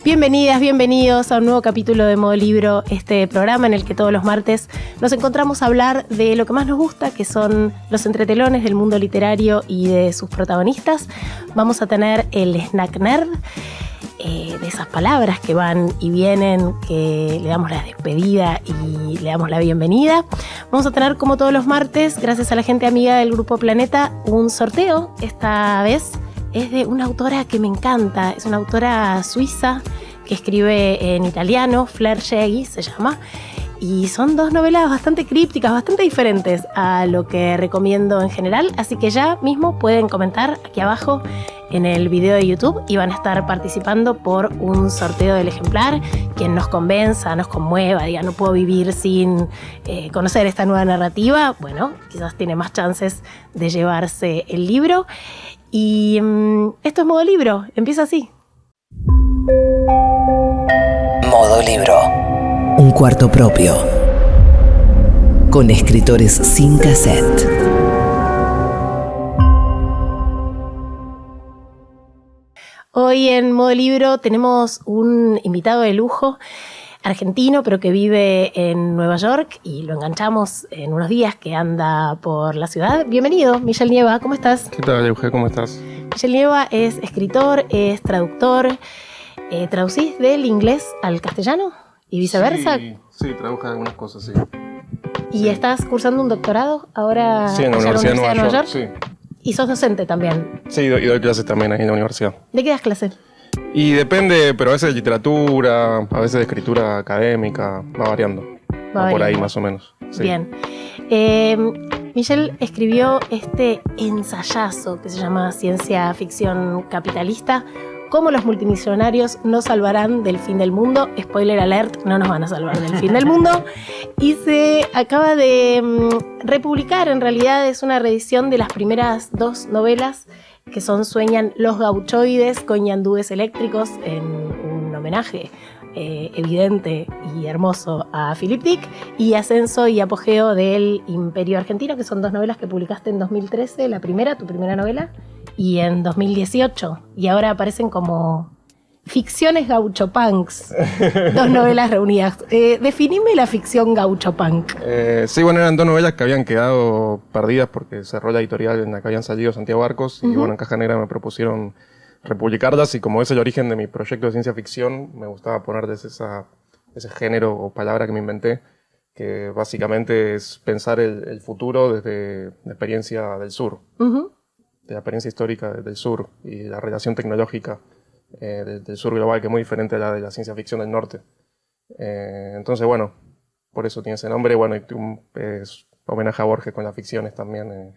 Bienvenidas, bienvenidos a un nuevo capítulo de Modo Libro, este programa en el que todos los martes nos encontramos a hablar de lo que más nos gusta, que son los entretelones del mundo literario y de sus protagonistas. Vamos a tener el Snack Nerd, de esas palabras que van y vienen, que le damos la despedida y le damos la bienvenida. Vamos a tener, como todos los martes, gracias a la gente amiga del Grupo Planeta, un sorteo. Esta vez es de una autora que me encanta, es una autora suiza que escribe en italiano, Fleur Jaeggy se llama, y son dos novelas bastante crípticas, bastante diferentes a lo que recomiendo en general, así que ya mismo pueden comentar aquí abajo en el video de YouTube y van a estar participando por un sorteo del ejemplar. Quien nos convenza, nos conmueva, diga no puedo vivir sin conocer esta nueva narrativa, bueno, quizás tiene más chances de llevarse el libro. Y esto es Modo Libro, empieza así. Modo Libro. Un cuarto propio. Con escritores sin cassette. Hoy en Modo Libro tenemos un invitado de lujo, argentino, pero que vive en Nueva York, y lo enganchamos en unos días que anda por la ciudad. Bienvenido, Michel Nieva, ¿cómo estás? ¿Qué tal, Euge? ¿Cómo estás? Michel Nieva es escritor, es traductor. ¿Traducís del inglés al castellano y viceversa? Sí, tradujo algunas cosas, sí. ¿Y sí. estás cursando un doctorado ahora? Sí, en la Universidad de Nueva York. Sí. ¿Y sos docente también? Sí, y doy clases también ahí en la universidad. ¿De qué das clase? Y depende, pero a veces de literatura, a veces de escritura académica, va variando. Va por ahí más o menos. Sí. Bien. Michel escribió este ensayazo que se llama Ciencia Ficción Capitalista. ¿Cómo los multimillonarios nos salvarán del fin del mundo? Spoiler alert, no nos van a salvar del fin del mundo. Y se acaba de republicar, en realidad es una reedición de las primeras dos novelas, que son Sueñan los gauchoides con ñandúes eléctricos, en un homenaje evidente y hermoso a Philip Dick, y Ascenso y Apogeo del Imperio Argentino, que son dos novelas que publicaste en 2013, la primera, tu primera novela, y en 2018, y ahora aparecen como ficciones gauchopunks, dos novelas reunidas. Definime la ficción gauchopunk. Sí, bueno, eran dos novelas que habían quedado perdidas porque cerró la editorial en la que habían salido Santiago Arcos, y bueno, en Caja Negra me propusieron republicarlas, y como es el origen de mi proyecto de ciencia ficción, me gustaba ponerles ese género o palabra que me inventé, que básicamente es pensar el futuro desde la experiencia del sur, de la experiencia histórica del sur, y la relación tecnológica del sur global, que es muy diferente a la de la ciencia ficción del norte. Entonces, bueno, por eso tiene ese nombre. Bueno, es homenaje a Borges con las ficciones también.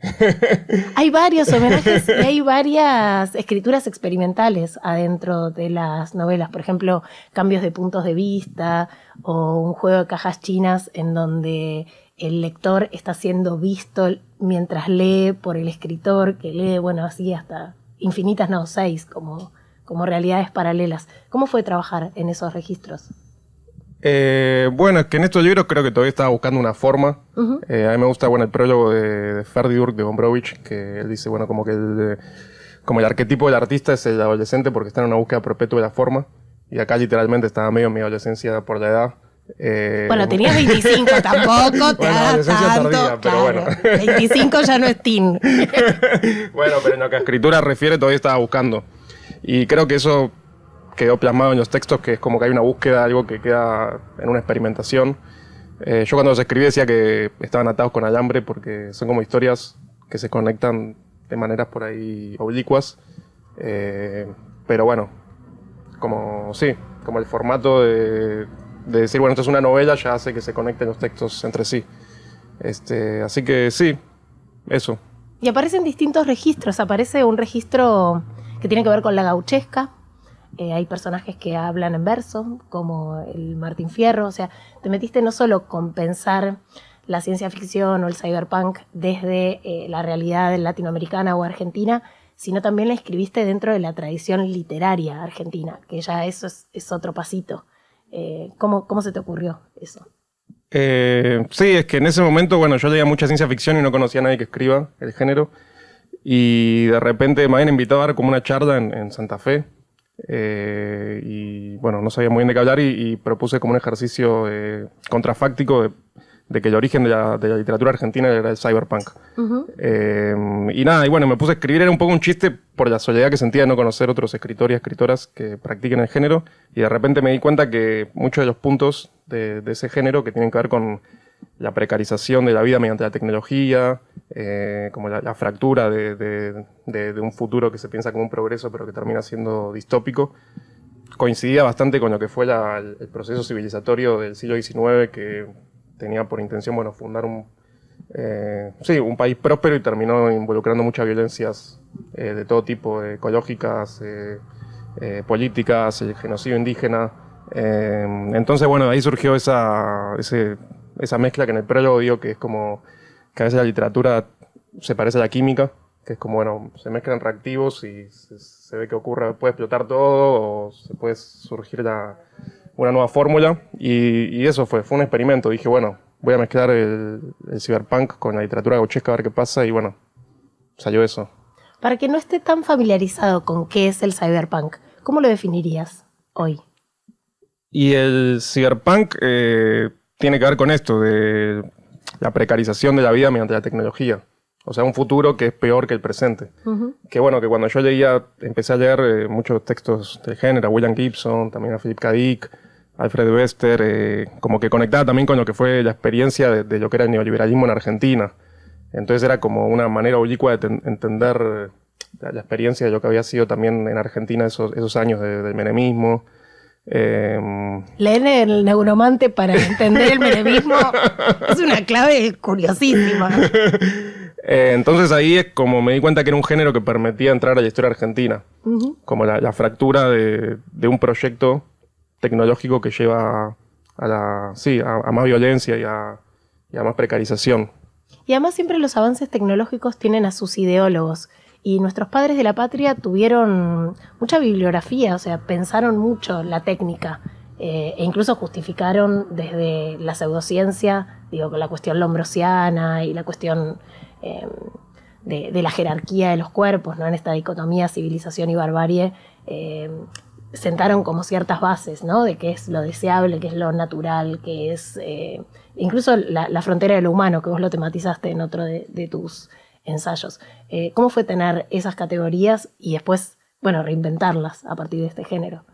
Hay varios homenajes y hay varias escrituras experimentales adentro de las novelas. Por ejemplo, cambios de puntos de vista o un juego de cajas chinas en donde el lector está siendo visto mientras lee por el escritor, que lee, bueno, así hasta infinitas, no, 6, como realidades paralelas. ¿Cómo fue trabajar en esos registros? Bueno, es que en estos libros creo que todavía estaba buscando una forma. A mí me gusta, bueno, el prólogo de Ferdi-Durk de Gombrowicz, que él dice, bueno, como el arquetipo del artista es el adolescente porque está en una búsqueda perpetua de la forma. Y acá literalmente estaba medio en mi adolescencia por la edad. Bueno, tenías 25, tampoco te hagas tanto, tardía, pero claro. bueno. 25 ya no es teen. Bueno, pero en lo que a escritura refiere todavía estaba buscando. Y creo que eso quedó plasmado en los textos, que es como que hay una búsqueda, algo que queda en una experimentación. Yo cuando los escribí decía que estaban atados con alambre porque son como historias que se conectan de maneras por ahí oblicuas. Pero bueno, como el formato de decir, bueno, esto es una novela, ya hace que se conecten los textos entre sí. Así que sí, eso. Y aparecen distintos registros. Aparece un registro que tiene que ver con la gauchesca. Hay personajes que hablan en verso, como el Martín Fierro. O sea, te metiste no solo con pensar la ciencia ficción o el cyberpunk desde la realidad latinoamericana o argentina, sino también la escribiste dentro de la tradición literaria argentina, que ya eso es otro pasito. ¿Cómo se te ocurrió eso? Sí, es que en ese momento, bueno, yo leía mucha ciencia ficción y no conocía a nadie que escriba el género. Y de repente me habían invitado a dar como una charla en Santa Fe, Y bueno, no sabía muy bien de qué hablar y propuse como un ejercicio contrafáctico de que el origen de la literatura argentina era el cyberpunk. Y nada, y bueno, me puse a escribir, era un poco un chiste por la soledad que sentía de no conocer otros escritores y escritoras que practiquen el género, y de repente me di cuenta que muchos de los puntos de ese género que tienen que ver con la precarización de la vida mediante la tecnología, como la fractura de un futuro que se piensa como un progreso pero que termina siendo distópico, coincidía bastante con lo que fue el proceso civilizatorio del siglo XIX, que tenía por intención, bueno, fundar un país próspero, y terminó involucrando muchas violencias de todo tipo, ecológicas, políticas, el genocidio indígena. Entonces, bueno, de ahí surgió esa mezcla que en el prólogo digo que es como que a veces la literatura se parece a la química, que es como, bueno, se mezclan reactivos y se ve que puede explotar todo, o se puede surgir una nueva fórmula, y eso fue un experimento. Dije, bueno, voy a mezclar el cyberpunk con la literatura gauchesca a ver qué pasa, y bueno, salió eso. Para que no esté tan familiarizado con qué es el cyberpunk, ¿cómo lo definirías hoy? Y el cyberpunk tiene que ver con esto, de la precarización de la vida mediante la tecnología. O sea, un futuro que es peor que el presente. Que bueno, que cuando yo empecé a leer muchos textos del género, a William Gibson, también a Philip K. Dick, Alfred Bester, como que conectaba también con lo que fue la experiencia de lo que era el neoliberalismo en Argentina. Entonces era como una manera oblicua de entender la experiencia de lo que había sido también en Argentina esos años del menemismo. Leen el Neuromante para entender el menemismo. Es una clave curiosísima. Entonces ahí es como me di cuenta que era un género que permitía entrar a la historia argentina. Como la fractura de un proyecto tecnológico que lleva a más violencia y a más precarización. Y además siempre los avances tecnológicos tienen a sus ideólogos. Y nuestros padres de la patria tuvieron mucha bibliografía, o sea, pensaron mucho la técnica, e incluso justificaron desde la pseudociencia, con la cuestión lombrosiana y la cuestión de la jerarquía de los cuerpos, ¿no? En esta dicotomía civilización y barbarie, sentaron como ciertas bases, ¿no? De qué es lo deseable, qué es lo natural, qué es incluso la frontera de lo humano, que vos lo tematizaste en otro de tus ensayos. ¿Cómo fue tener esas categorías y después, bueno, reinventarlas a partir de este género?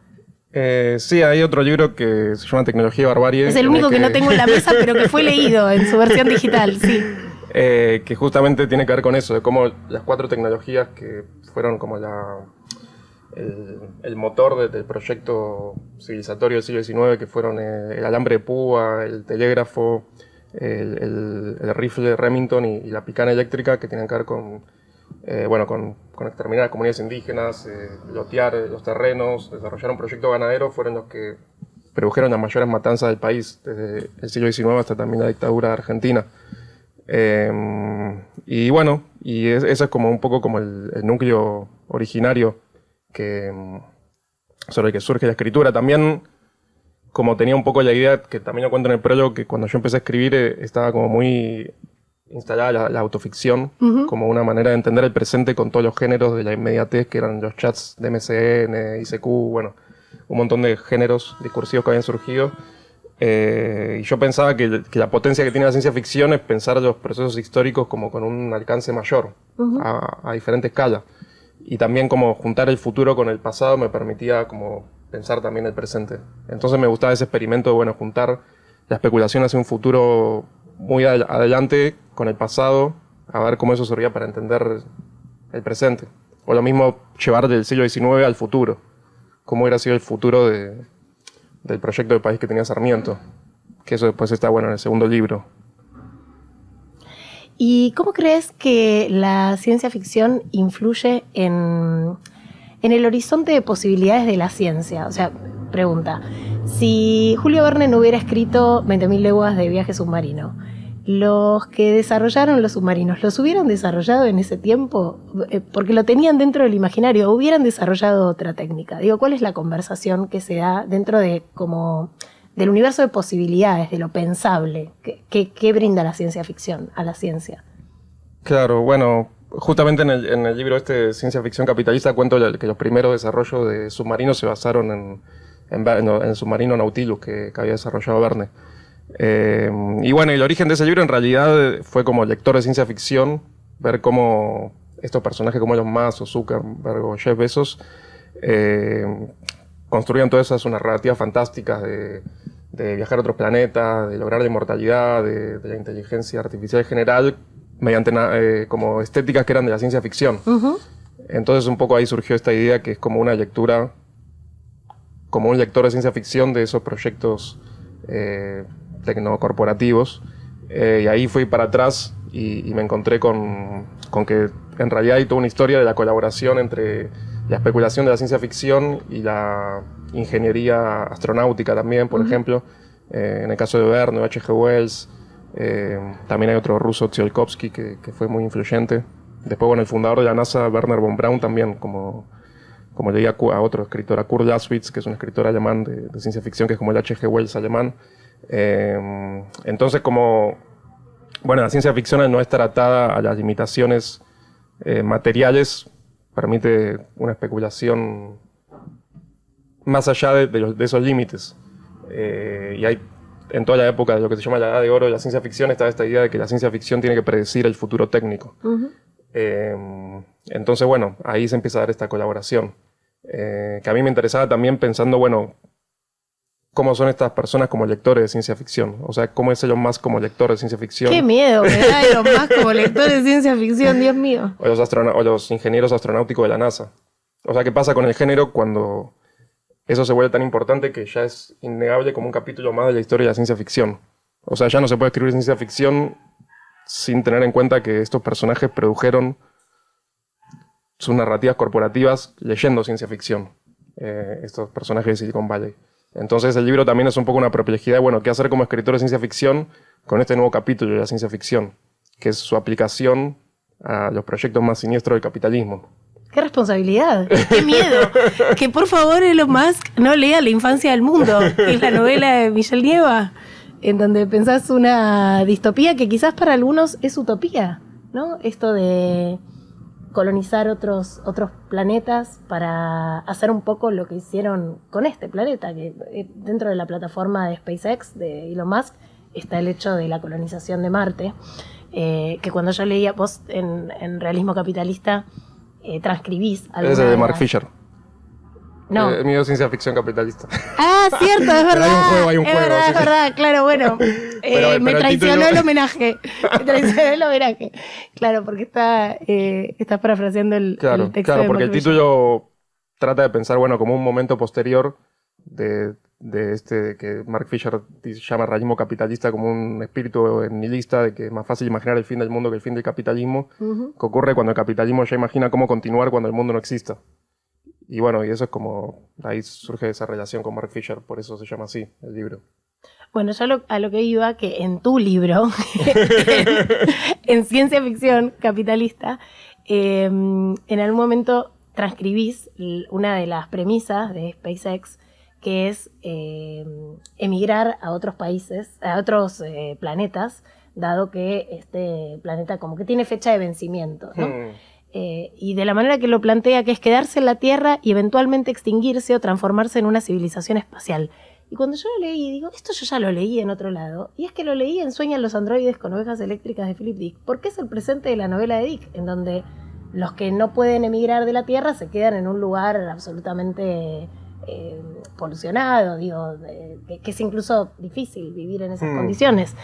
Sí, hay otro libro que se llama Tecnología y Barbarie. Es el único que no tengo en la mesa, pero que fue leído en su versión digital, sí. Que justamente tiene que ver con eso, de cómo las 4 tecnologías que fueron como el motor del proyecto civilizatorio del siglo XIX, que fueron el alambre de púa, el telégrafo, el rifle Remington y la picana eléctrica, que tienen que ver con exterminar a comunidades indígenas, lotear los terrenos, desarrollar un proyecto ganadero, fueron los que produjeron las mayores matanzas del país, desde el siglo XIX hasta también la dictadura argentina. Y bueno, eso es como un poco como el núcleo originario sobre el que surge la escritura. También, como tenía un poco la idea, que también lo cuento en el prólogo, que cuando yo empecé a escribir estaba como muy instalada la autoficción, como una manera de entender el presente con todos los géneros de la inmediatez, que eran los chats de MSN, ICQ, bueno, un montón de géneros discursivos que habían surgido. Y yo pensaba que la potencia que tiene la ciencia ficción es pensar los procesos históricos como con un alcance mayor, a diferente escala. Y también como juntar el futuro con el pasado me permitía como pensar también el presente. Entonces me gustaba ese experimento de, bueno, juntar la especulación hacia un futuro muy adelante con el pasado, a ver cómo eso servía para entender el presente. O lo mismo llevar del siglo XIX al futuro, cómo hubiera sido el futuro del proyecto del país que tenía Sarmiento, que eso después está bueno en el segundo libro. ¿Y cómo crees que la ciencia ficción influye en el horizonte de posibilidades de la ciencia? O sea, pregunta, si Julio Verne no hubiera escrito 20.000 leguas de viaje submarino, ¿los que desarrollaron los submarinos los hubieran desarrollado en ese tiempo? Porque lo tenían dentro del imaginario, ¿o hubieran desarrollado otra técnica? ¿Cuál es la conversación que se da dentro de del universo de posibilidades, de lo pensable? ¿Qué brinda la ciencia ficción a la ciencia? Claro, bueno, justamente en el libro este, Ciencia Ficción Capitalista, cuento que los primeros desarrollos de submarinos se basaron en el submarino Nautilus que había desarrollado Verne. Y bueno, el origen de ese libro en realidad fue como lector de ciencia ficción, ver cómo estos personajes como Elon Musk o Zuckerberg o Jeff Bezos construían todas esas narrativas fantásticas de viajar a otros planetas, de lograr la inmortalidad, de la inteligencia artificial en general, mediante como estéticas que eran de la ciencia ficción. Uh-huh. Entonces un poco ahí surgió esta idea que es como una lectura, como un lector de ciencia ficción de esos proyectos tecnocorporativos. Y ahí fui para atrás y me encontré con que en realidad hay toda una historia de la colaboración entre la especulación de la ciencia ficción y la ingeniería astronáutica también, por ejemplo. En el caso de Verne, H.G. Wells, también hay otro ruso, Tsiolkovsky, que fue muy influyente. Después, bueno, el fundador de la NASA, Wernher von Braun, también, como leía a otro escritor, a Kurt Laswitz, que es un escritor alemán de ciencia ficción, que es como el H.G. Wells alemán. Entonces, bueno, la ciencia ficción, al no estar atada a las limitaciones materiales, permite una especulación más allá de esos límites. Y hay, en toda la época de lo que se llama la Edad de Oro de la ciencia ficción, está esta idea de que la ciencia ficción tiene que predecir el futuro técnico. Uh-huh. Entonces, bueno, ahí se empieza a dar esta colaboración. Que a mí me interesaba también pensando, bueno, cómo son estas personas como lectores de ciencia ficción. O sea, cómo es Elon Musk como lector de ciencia ficción. ¡Qué miedo me da Elon Musk como lector de ciencia ficción, Dios mío! O los ingenieros astronáuticos de la NASA. O sea, ¿qué pasa con el género cuando eso se vuelve tan importante que ya es innegable como un capítulo más de la historia de la ciencia ficción? O sea, ya no se puede escribir ciencia ficción sin tener en cuenta que estos personajes produjeron sus narrativas corporativas leyendo ciencia ficción. Estos personajes de Silicon Valley. Entonces el libro también es un poco una perplejidad, bueno, qué hacer como escritor de ciencia ficción con este nuevo capítulo de la ciencia ficción, que es su aplicación a los proyectos más siniestros del capitalismo. ¡Qué responsabilidad! ¡Qué miedo! Que por favor Elon Musk no lea La infancia del mundo, que es la novela de Michel Nieva, en donde pensás una distopía que quizás para algunos es utopía, ¿no? Esto de colonizar otros planetas para hacer un poco lo que hicieron con este planeta, que dentro de la plataforma de SpaceX, de Elon Musk, está el hecho de la colonización de Marte, que cuando yo leía, vos en Realismo Capitalista transcribís algo. Ese de Mark Fisher. No. El mío es ciencia ficción capitalista. Ah, cierto, es verdad. Pero hay un juego. Es verdad, claro, bueno. Me traicionó el homenaje. Claro, porque estás parafraseando el texto. Claro, porque el título trata de pensar, bueno, como un momento posterior de que Mark Fisher llama realismo capitalista, como un espíritu nihilista de que es más fácil imaginar el fin del mundo que el fin del capitalismo, que ocurre cuando el capitalismo ya imagina cómo continuar cuando el mundo no exista. Y bueno, y eso es como, ahí surge esa relación con Mark Fisher, por eso se llama así el libro. Bueno, yo a lo que iba, que en tu libro, en Ciencia Ficción Capitalista, en algún momento transcribís una de las premisas de SpaceX, que es emigrar a otros países, a otros planetas, dado que este planeta como que tiene fecha de vencimiento, ¿no? Y de la manera que lo plantea, que es quedarse en la Tierra y eventualmente extinguirse o transformarse en una civilización espacial. Y cuando yo lo leí, digo, esto yo ya lo leí en otro lado, y es que lo leí en Sueñan los androides con ovejas eléctricas de Philip Dick, porque es el presente de la novela de Dick, en donde los que no pueden emigrar de la Tierra se quedan en un lugar absolutamente polucionado, digo, que es incluso difícil vivir en esas condiciones.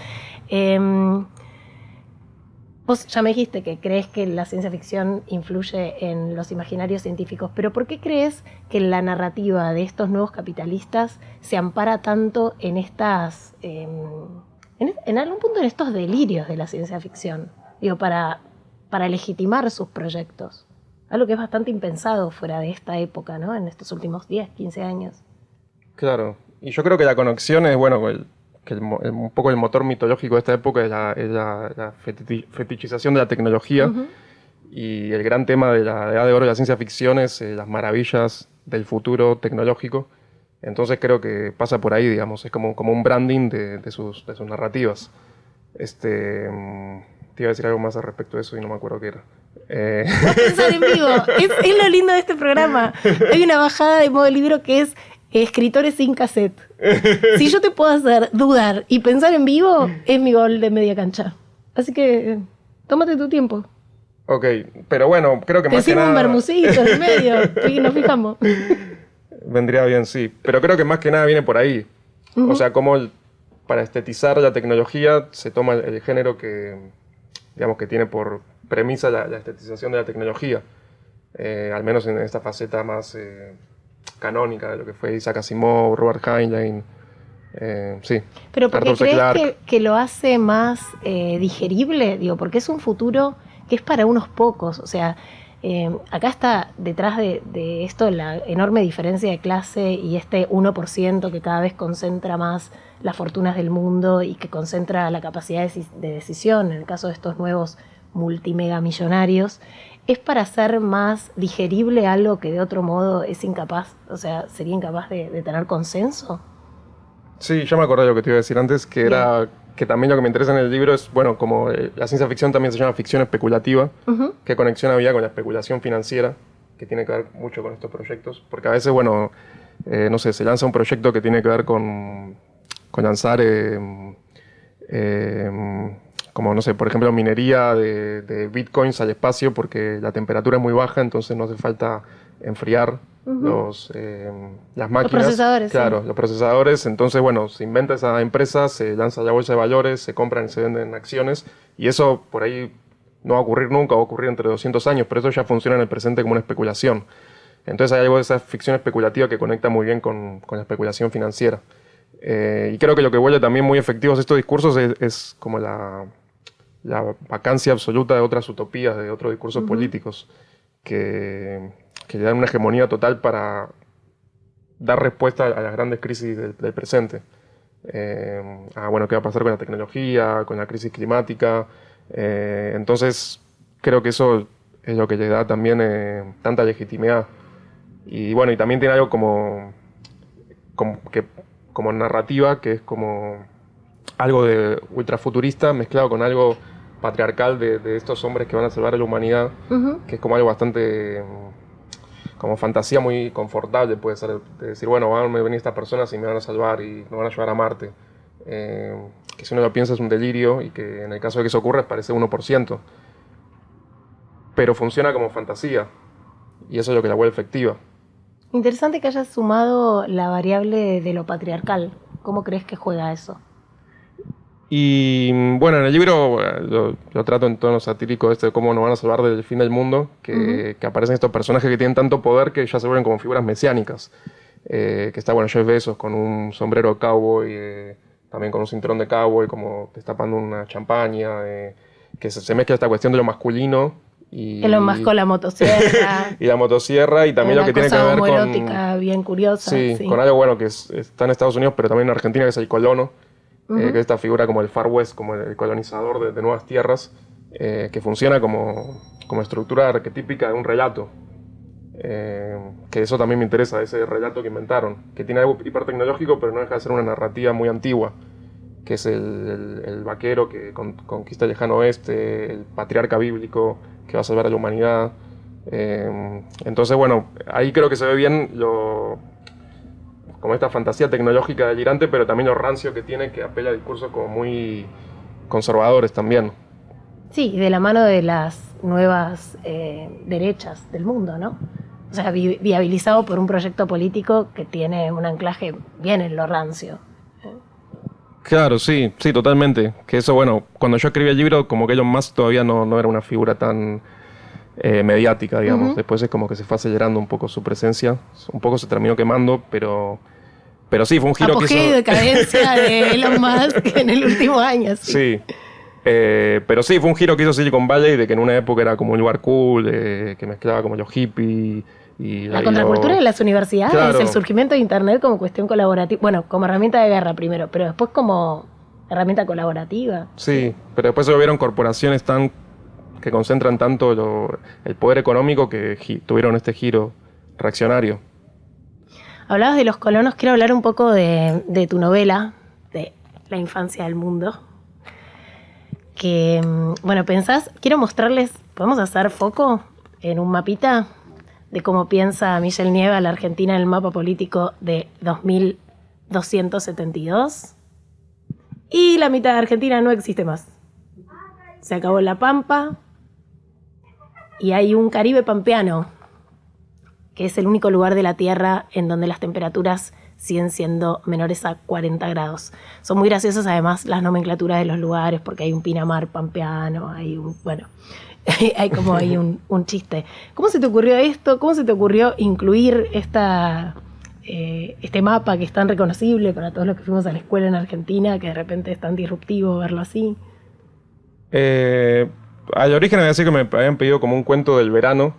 Vos ya me dijiste que crees que la ciencia ficción influye en los imaginarios científicos, pero ¿por qué crees que la narrativa de estos nuevos capitalistas se ampara tanto en estas, en algún punto en estos delirios de la ciencia ficción? Digo, para legitimar sus proyectos. Algo que es bastante impensado fuera de esta época, ¿no? En estos últimos 10, 15 años. Claro, y yo creo que la conexión es, bueno, un poco el motor mitológico de esta época es la fetichización de la tecnología. Uh-huh. Y el gran tema de la Edad de Oro de la ciencia ficción es las maravillas del futuro tecnológico. Entonces creo que pasa por ahí, digamos, es como un branding de sus narrativas. Te iba a decir algo más al respecto de eso y no me acuerdo qué era. No pensar en vivo. Es lo lindo de este programa. Hay una bajada de Modo Libro que es escritores sin cassette. Si yo te puedo hacer dudar y pensar en vivo, es mi gol de media cancha. Así que tómate tu tiempo. Ok, pero bueno, creo que más que nada... un bermucito en el medio y nos fijamos. Vendría bien, sí. Pero creo que más que nada viene por ahí. O sea, como para estetizar la tecnología se toma el género que, digamos, que tiene por premisa la estetización de la tecnología. Al menos en esta faceta más canónica de lo que fue Isaac Asimov, Robert Heinlein. Sí. Pero porque crees que lo hace más digerible, digo, porque es un futuro que es para unos pocos. O sea, acá está detrás de esto la enorme diferencia de clase y este 1% que cada vez concentra más las fortunas del mundo y que concentra la capacidad de decisión, en el caso de estos nuevos multimegamillonarios, es para hacer más digerible algo que de otro modo es incapaz, o sea, sería incapaz de tener consenso. Sí, yo me acordé de lo que te iba a decir antes, que era que también lo que me interesa en el libro es, bueno, como la ciencia ficción también se llama ficción especulativa, qué conexión había con la especulación financiera, que tiene que ver mucho con estos proyectos, porque a veces, bueno, no sé, se lanza un proyecto que tiene que ver con lanzar, como, no sé, por ejemplo, minería de bitcoins al espacio, porque la temperatura es muy baja, entonces no hace falta enfriar las máquinas. Los procesadores. Claro, los procesadores. Entonces, bueno, se inventa esa empresa, se lanza la bolsa de valores, se compran y se venden acciones. Y eso por ahí no va a ocurrir nunca, va a ocurrir entre 200 años, pero eso ya funciona en el presente como una especulación. Entonces hay algo de esa ficción especulativa que conecta muy bien con la especulación financiera. Y creo que lo que vuelve también muy efectivos estos discursos es como la vacancia absoluta de otras utopías, de otros discursos políticos, que le dan una hegemonía total para dar respuesta a las grandes crisis del presente. Bueno, ¿qué va a pasar con la tecnología, con la crisis climática? Entonces, creo que eso es lo que le da también tanta legitimidad. Y bueno, y también tiene algo como narrativa, que es como algo de ultrafuturista mezclado con algo patriarcal de estos hombres que van a salvar a la humanidad, que es como algo bastante... como fantasía muy confortable, puede ser, de decir, bueno, van a venir estas personas y me van a salvar y me van a llevar a Marte. Que si uno lo piensa es un delirio y que en el caso de que eso ocurra parece 1%. Pero funciona como fantasía y eso es lo que la vuelve efectiva. Interesante que hayas sumado la variable de lo patriarcal. ¿Cómo crees que juega eso? Y bueno, en el libro lo trato en tono satírico de cómo nos van a salvar del fin del mundo, que aparecen estos personajes que tienen tanto poder que ya se vuelven como figuras mesiánicas. Que está, bueno, Jeff Bezos con un sombrero de cowboy, también con un cinturón de cowboy, como destapando una champaña, que se mezcla esta cuestión de lo masculino. Elon Musk con la motosierra. Y la motosierra, y también lo que tiene que ver con... Una cosa homoerótica bien curiosa. Sí, con algo bueno que está en Estados Unidos, pero también en Argentina, que es el colono. Que es esta figura como el Far West, como el colonizador de nuevas tierras, que funciona como estructura arquetípica de un relato. Que eso también me interesa, ese relato que inventaron, que tiene algo hipertecnológico, pero no deja de ser una narrativa muy antigua, que es el vaquero que conquista el lejano oeste, el patriarca bíblico que va a salvar a la humanidad. Entonces, bueno, ahí creo que se ve bien como esta fantasía tecnológica delirante, pero también lo rancio que tiene, que apela a discursos como muy conservadores también. Sí, de la mano de las nuevas derechas del mundo, ¿no? O sea, viabilizado por un proyecto político que tiene un anclaje bien en lo rancio. Claro, sí, totalmente. Que eso, bueno, cuando yo escribí el libro, como que Elon Musk todavía no era una figura tan mediática, digamos. Después es como que se fue acelerando un poco su presencia, un poco se terminó quemando, pero sí, fue un giro que hizo... Apogeo y decadencia de Elon Musk en el último año. Sí. Pero sí, fue un giro que hizo Silicon Valley, de que en una época era como un lugar cool, que mezclaba como los hippies y la contracultura de las universidades, claro. El surgimiento de Internet como cuestión colaborativa, bueno, como herramienta de guerra primero, pero después como herramienta colaborativa. Sí, pero después se volvieron corporaciones que concentran tanto el poder económico que tuvieron este giro reaccionario. Hablabas de los colonos, quiero hablar un poco de tu novela, de La infancia del mundo. Que, bueno, quiero mostrarles ¿podemos hacer foco en un mapita de cómo piensa Michelle Nieva la Argentina en el mapa político de 2272? Y la mitad de Argentina no existe más. Se acabó la Pampa y hay un Caribe pampeano, que es el único lugar de la Tierra en donde las temperaturas siguen siendo menores a 40 grados. Son muy graciosas además las nomenclaturas de los lugares, porque hay un Pinamar pampeano, hay un chiste. ¿Cómo se te ocurrió esto? ¿Cómo se te ocurrió incluir este mapa que es tan reconocible para todos los que fuimos a la escuela en Argentina, que de repente es tan disruptivo verlo así? Al origen había sido que me habían pedido como un cuento del verano,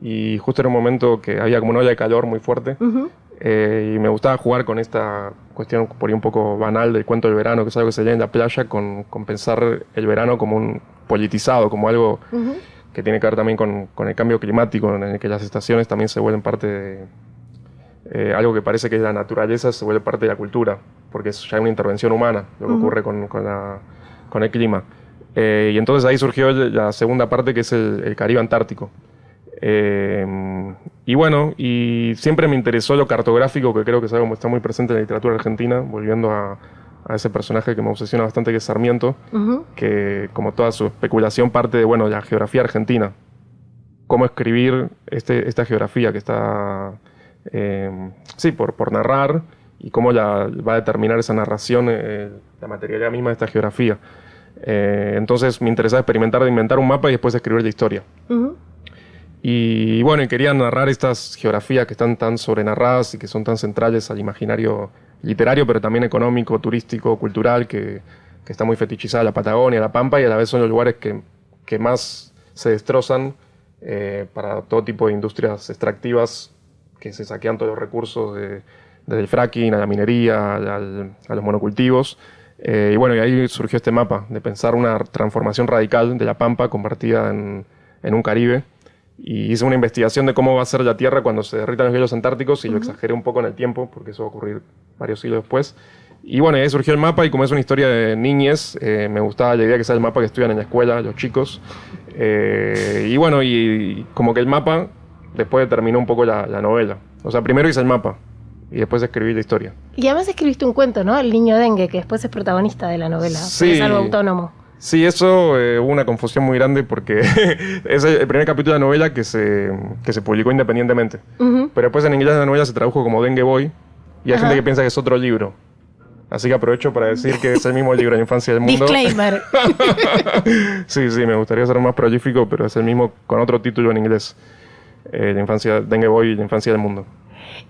y justo era un momento que había como una ola de calor muy fuerte. Uh-huh. Y me gustaba jugar con esta cuestión por ahí un poco banal del cuento del verano, que es algo que se lee en la playa, con pensar el verano como un politizado, como algo uh-huh. que tiene que ver también con el cambio climático, en el que las estaciones también se vuelven parte de algo que parece que es la naturaleza, se vuelve parte de la cultura, porque es ya una intervención humana lo que uh-huh. ocurre con el clima. Y entonces ahí surgió la segunda parte, que es el Caribe Antártico. Y bueno, y siempre me interesó lo cartográfico, que creo que es algo que está muy presente en la literatura argentina, volviendo a ese personaje que me obsesiona bastante, que es Sarmiento, uh-huh. que como toda su especulación parte de la geografía argentina. Cómo escribir esta geografía que está por narrar, y cómo va a determinar esa narración la materialidad misma de esta geografía. Entonces me interesaba experimentar de inventar un mapa y después escribir la historia. Uh-huh. Y bueno, quería narrar estas geografías que están tan sobrenarradas y que son tan centrales al imaginario literario, pero también económico, turístico, cultural, que está muy fetichizada la Patagonia, la Pampa, y a la vez son los lugares que más se destrozan para todo tipo de industrias extractivas que se saquean todos los recursos, desde el fracking a la minería, a los monocultivos. Y bueno, y ahí surgió este mapa de pensar una transformación radical de la Pampa convertida en un Caribe. Y hice una investigación de cómo va a ser la Tierra cuando se derritan los hielos antárticos, y uh-huh. lo exageré un poco en el tiempo, porque eso va a ocurrir varios siglos después. Y bueno, ahí surgió el mapa, y como es una historia de niñez, me gustaba la idea que sea el mapa que estudian en la escuela los chicos. Y bueno, y como que el mapa después determinó un poco la novela. O sea, primero hice el mapa, y después escribí la historia. Y además escribiste un cuento, ¿no? El niño dengue, que después es protagonista de la novela. Sí. Es algo autónomo. Sí, eso hubo una confusión muy grande, porque es el primer capítulo de la novela que se publicó independientemente. Uh-huh. Pero después en inglés la novela se tradujo como Dengue Boy, y hay gente que piensa que es otro libro. Así que aprovecho para decir que es el mismo libro, La Infancia del Mundo. Disclaimer. Sí, me gustaría ser más prolífico, pero es el mismo con otro título en inglés. Dengue Boy y La Infancia del Mundo.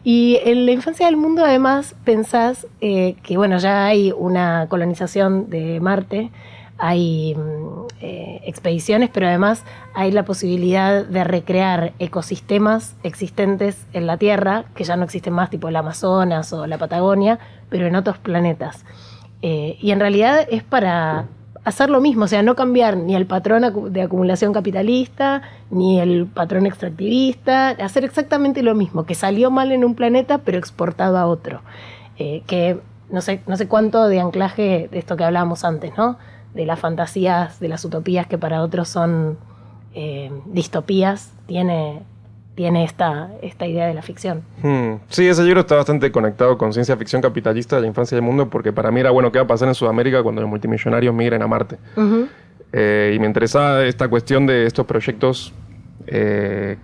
Y en La Infancia del Mundo además pensás que ya hay una colonización de Marte, hay expediciones, pero además hay la posibilidad de recrear ecosistemas existentes en la Tierra, que ya no existen más, tipo el Amazonas o la Patagonia, pero en otros planetas. Y en realidad es para hacer lo mismo, o sea, no cambiar ni el patrón de acumulación capitalista, ni el patrón extractivista, hacer exactamente lo mismo, que salió mal en un planeta, pero exportado a otro. Que no sé cuánto de anclaje de esto que hablábamos antes, ¿no? De las fantasías, de las utopías que para otros son distopías, tiene esta idea de la ficción. Sí, ese libro está bastante conectado con ciencia ficción capitalista de La Infancia del Mundo, porque para mí era qué va a pasar en Sudamérica cuando los multimillonarios migren a Marte. Uh-huh. Y me interesaba esta cuestión de estos proyectos de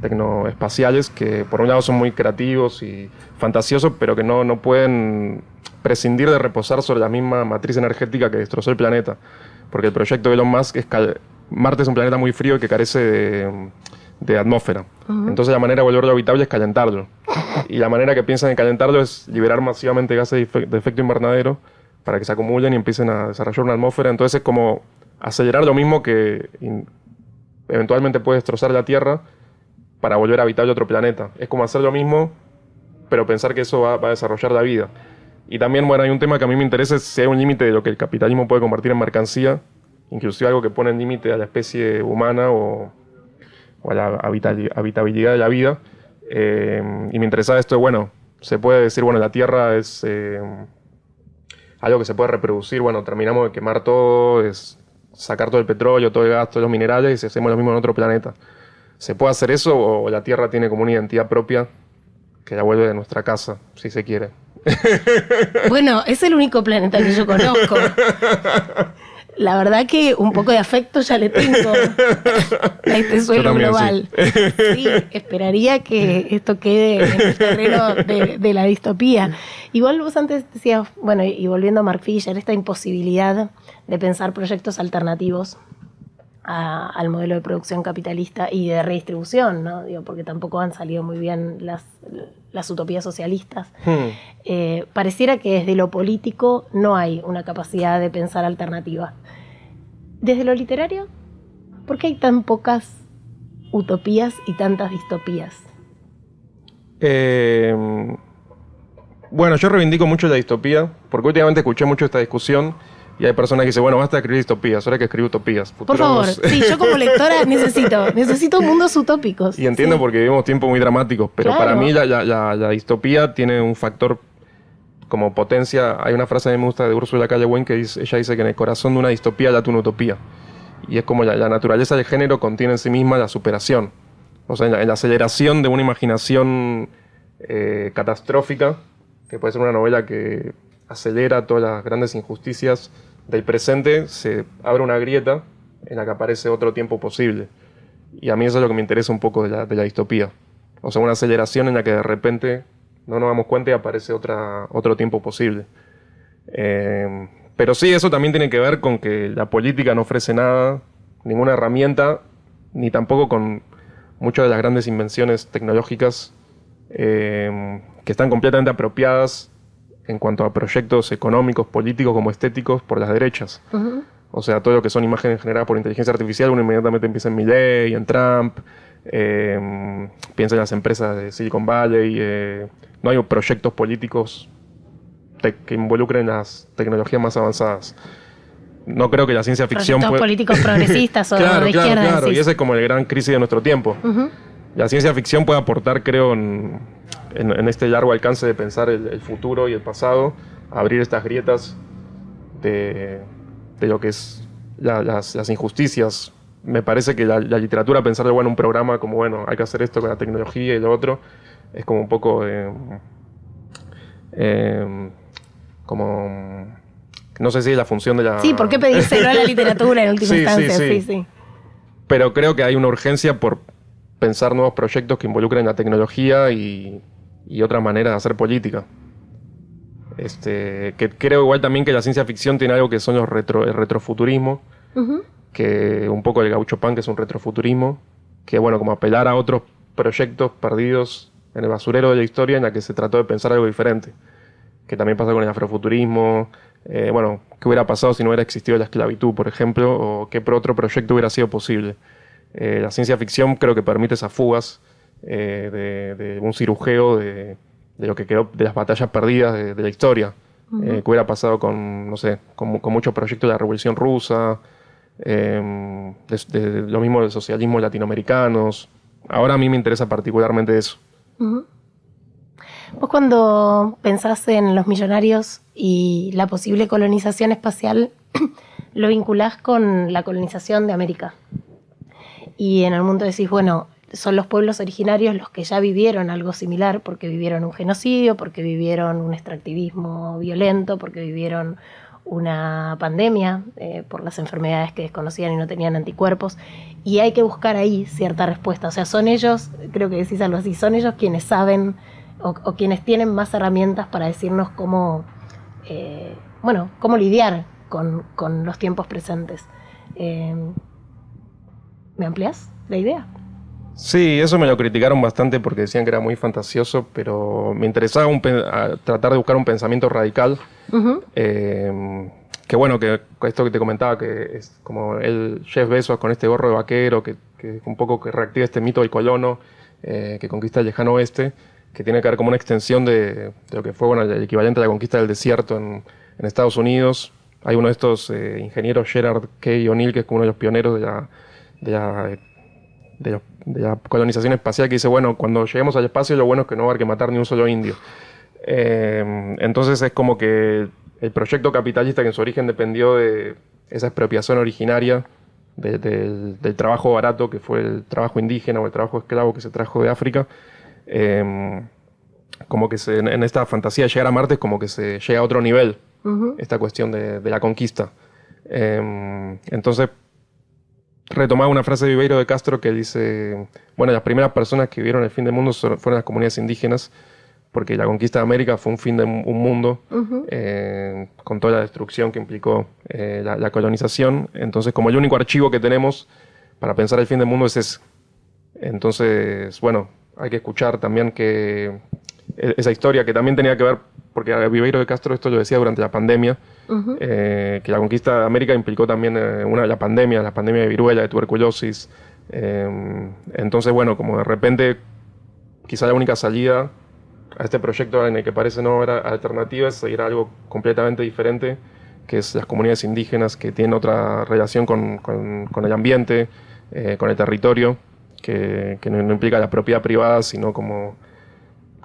tecnoespaciales, que por un lado son muy creativos y fantasiosos, pero que no pueden prescindir de reposar sobre la misma matriz energética que destrozó el planeta. Porque el proyecto de Elon Musk es que Marte es un planeta muy frío y que carece de atmósfera. Uh-huh. Entonces la manera de volverlo habitable es calentarlo. Y la manera que piensan en calentarlo es liberar masivamente gases de efecto invernadero para que se acumulen y empiecen a desarrollar una atmósfera. Entonces es como acelerar lo mismo que eventualmente puede destrozar la Tierra para volver habitable otro planeta. Es como hacer lo mismo, pero pensar que eso va a desarrollar la vida. Y también, hay un tema que a mí me interesa, es si hay un límite de lo que el capitalismo puede convertir en mercancía, inclusive algo que pone en límite a la especie humana o a la habitabilidad de la vida. Y me interesaba esto de, se puede decir, la Tierra es algo que se puede reproducir, terminamos de quemar todo, sacar todo el petróleo, todo el gas, todos los minerales y hacemos lo mismo en otro planeta. ¿Se puede hacer eso o la Tierra tiene como una identidad propia que la vuelve de nuestra casa, si se quiere? Bueno, es el único planeta que yo conozco. La verdad que un poco de afecto ya le tengo a este suelo global. Sí, esperaría que esto quede en el terreno de la distopía. Igual vos antes decías, bueno, y volviendo a Mark Fisher, esta imposibilidad de pensar proyectos alternativos al modelo de producción capitalista y de redistribución, ¿no? Digo, porque tampoco han salido muy bien las utopías socialistas. Pareciera que desde lo político no hay una capacidad de pensar alternativa. Desde lo literario, ¿por qué hay tan pocas utopías y tantas distopías? Bueno, yo reivindico mucho la distopía, porque últimamente escuché mucho esta discusión. Y hay personas que dicen, bueno, basta de escribir distopías, ahora hay que escribir utopías. Por favor, sí, yo como lectora necesito mundos utópicos. Y entiendo porque vivimos tiempos muy dramáticos, pero claro. Para mí la distopía tiene un factor como potencia. Hay una frase que me gusta de Ursula K. Le Guin que ella dice que en el corazón de una distopía late una utopía. Y es como la naturaleza del género contiene en sí misma la superación. O sea, en la aceleración de una imaginación catastrófica, que puede ser una novela que acelera todas las grandes injusticias del presente, se abre una grieta en la que aparece otro tiempo posible. Y a mí eso es lo que me interesa un poco de la distopía. O sea, una aceleración en la que de repente no nos damos cuenta y aparece otro tiempo posible. Pero sí, eso también tiene que ver con que la política no ofrece nada, ninguna herramienta, ni tampoco con muchas de las grandes invenciones tecnológicas que están completamente apropiadas en cuanto a proyectos económicos, políticos como estéticos por las derechas. Uh-huh. O sea, todo lo que son imágenes generadas por inteligencia artificial, uno inmediatamente piensa en Milley, en Trump, piensa en las empresas de Silicon Valley. No hay proyectos políticos que involucren las tecnologías más avanzadas. No creo que la ciencia ficción... Proyectos políticos progresistas o claro, de izquierda. Claro, y ese es como el gran crisis de nuestro tiempo. Uh-huh. La ciencia ficción puede aportar, creo, en este largo alcance de pensar el futuro y el pasado, abrir estas grietas de lo que es las injusticias. Me parece que la literatura, pensar en un programa como, bueno, hay que hacer esto con la tecnología y lo otro, es como un poco como... No sé si es la función de la... Sí, ¿por qué pedírselo a la literatura en última instancia? Sí. Pero creo que hay una urgencia por pensar nuevos proyectos que involucren la tecnología y otras maneras de hacer política. Que creo igual también que la ciencia ficción tiene algo que son el retrofuturismo, uh-huh. Que un poco el gauchopán, que es un retrofuturismo, que bueno, como apelar a otros proyectos perdidos en el basurero de la historia en la que se trató de pensar algo diferente. Que también pasa con el afrofuturismo, ¿qué hubiera pasado si no hubiera existido la esclavitud, por ejemplo? O qué otro proyecto hubiera sido posible. La ciencia ficción creo que permite esas fugas de un cirujeo de lo que quedó de las batallas perdidas de la historia. Uh-huh. Que hubiera pasado con, no sé, con muchos proyectos de la Revolución Rusa, de lo mismo del socialismo latinoamericanos. Ahora a mí me interesa particularmente eso. Uh-huh. Vos cuando pensás en los millonarios y la posible colonización espacial, lo vinculás con la colonización de América. Y en el mundo decís, bueno, son los pueblos originarios los que ya vivieron algo similar, porque vivieron un genocidio, porque vivieron un extractivismo violento, porque vivieron una pandemia por las enfermedades que desconocían y no tenían anticuerpos. Y hay que buscar ahí cierta respuesta. O sea, son ellos, creo que decís algo así, son ellos quienes saben o quienes tienen más herramientas para decirnos cómo lidiar con los tiempos presentes. ¿Me ampliás la idea? Sí, eso me lo criticaron bastante porque decían que era muy fantasioso, pero me interesaba tratar de buscar un pensamiento radical. Uh-huh. Que bueno, que esto que te comentaba, que es como el Jeff Bezos con este gorro de vaquero, que un poco que reactiva este mito del colono que conquista el lejano oeste, que tiene que ver como una extensión de lo que fue el equivalente a la conquista del desierto en Estados Unidos. Hay uno de estos ingenieros, Gerard K. O'Neill, que es como uno de los pioneros de la colonización espacial, que dice, bueno, cuando lleguemos al espacio lo bueno es que no va a haber que matar ni un solo indio. Entonces es como que el proyecto capitalista, que en su origen dependió de esa expropiación originaria del trabajo barato, que fue el trabajo indígena o el trabajo esclavo que se trajo de África. Como que en esta fantasía de llegar a Marte, como que se llega a otro nivel, esta cuestión de la conquista. Entonces, retomaba una frase de Viveiro de Castro que dice, bueno, las primeras personas que vieron el fin del mundo fueron las comunidades indígenas, porque la conquista de América fue un fin de un mundo, con toda la destrucción que implicó la colonización. Entonces, como el único archivo que tenemos para pensar el fin del mundo es ese. Entonces, bueno, hay que escuchar también que esa historia que también tenía que ver, porque Viveiro de Castro esto lo decía durante la pandemia, que la conquista de América implicó también la pandemia de viruela, de tuberculosis. Entonces, bueno, como de repente quizá la única salida a este proyecto en el que parece no haber alternativa es seguir algo completamente diferente, que es las comunidades indígenas, que tienen otra relación con el ambiente, con el territorio, que no implica la propiedad privada, sino como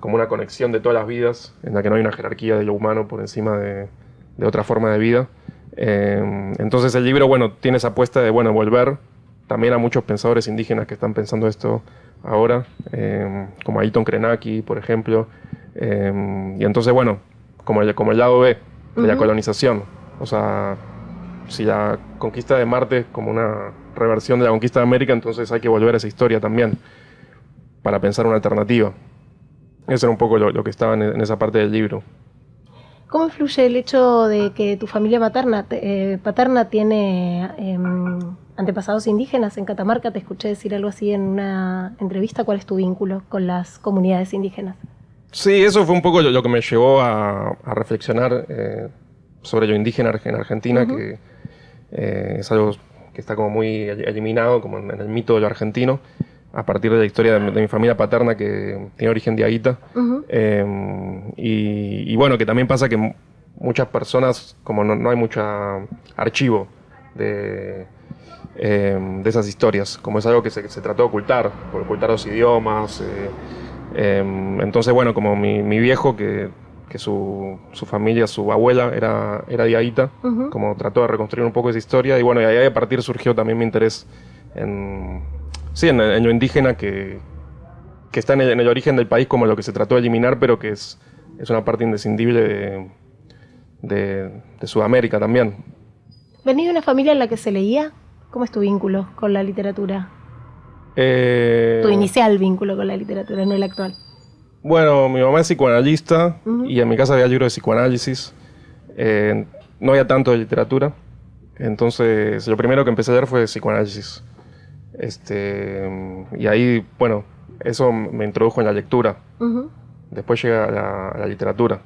una conexión de todas las vidas, en la que no hay una jerarquía de lo humano por encima de otra forma de vida. Entonces el libro, bueno, tiene esa apuesta de, bueno, volver también a muchos pensadores indígenas que están pensando esto ahora, como Ailton Krenak, por ejemplo. Y entonces, bueno, como el lado B de la colonización. O sea, si la conquista de Marte es como una reversión de la conquista de América, entonces hay que volver a esa historia también para pensar una alternativa. Eso era un poco lo que estaba en esa parte del libro. ¿Cómo influye el hecho de que tu familia paterna tiene antepasados indígenas? En Catamarca te escuché decir algo así en una entrevista. ¿Cuál es tu vínculo con las comunidades indígenas? Sí, eso fue un poco lo que me llevó a reflexionar sobre lo indígena en Argentina, que es algo que está como muy eliminado como en el mito de lo argentino, a partir de la historia de mi familia paterna, que tiene origen de Aguita. Y bueno, que también pasa que muchas personas, como no hay mucho archivo de esas historias, como es algo que se trató de ocultar, por ocultar los idiomas. Entonces, bueno, como mi viejo, que su familia, su abuela era de Aguita, como trató de reconstruir un poco esa historia, y bueno, y ahí a partir surgió también mi interés en lo indígena, que está en el origen del país, como lo que se trató de eliminar, pero que es una parte indescindible de Sudamérica también. ¿Venís de una familia en la que se leía? ¿Cómo es tu vínculo con la literatura? Tu inicial vínculo con la literatura, no el actual. Bueno, mi mamá es psicoanalista, y en mi casa había libros de psicoanálisis. No había tanto de literatura. Entonces, lo primero que empecé a leer fue psicoanálisis. Y ahí, bueno, eso me introdujo en la lectura. Después llega a la literatura.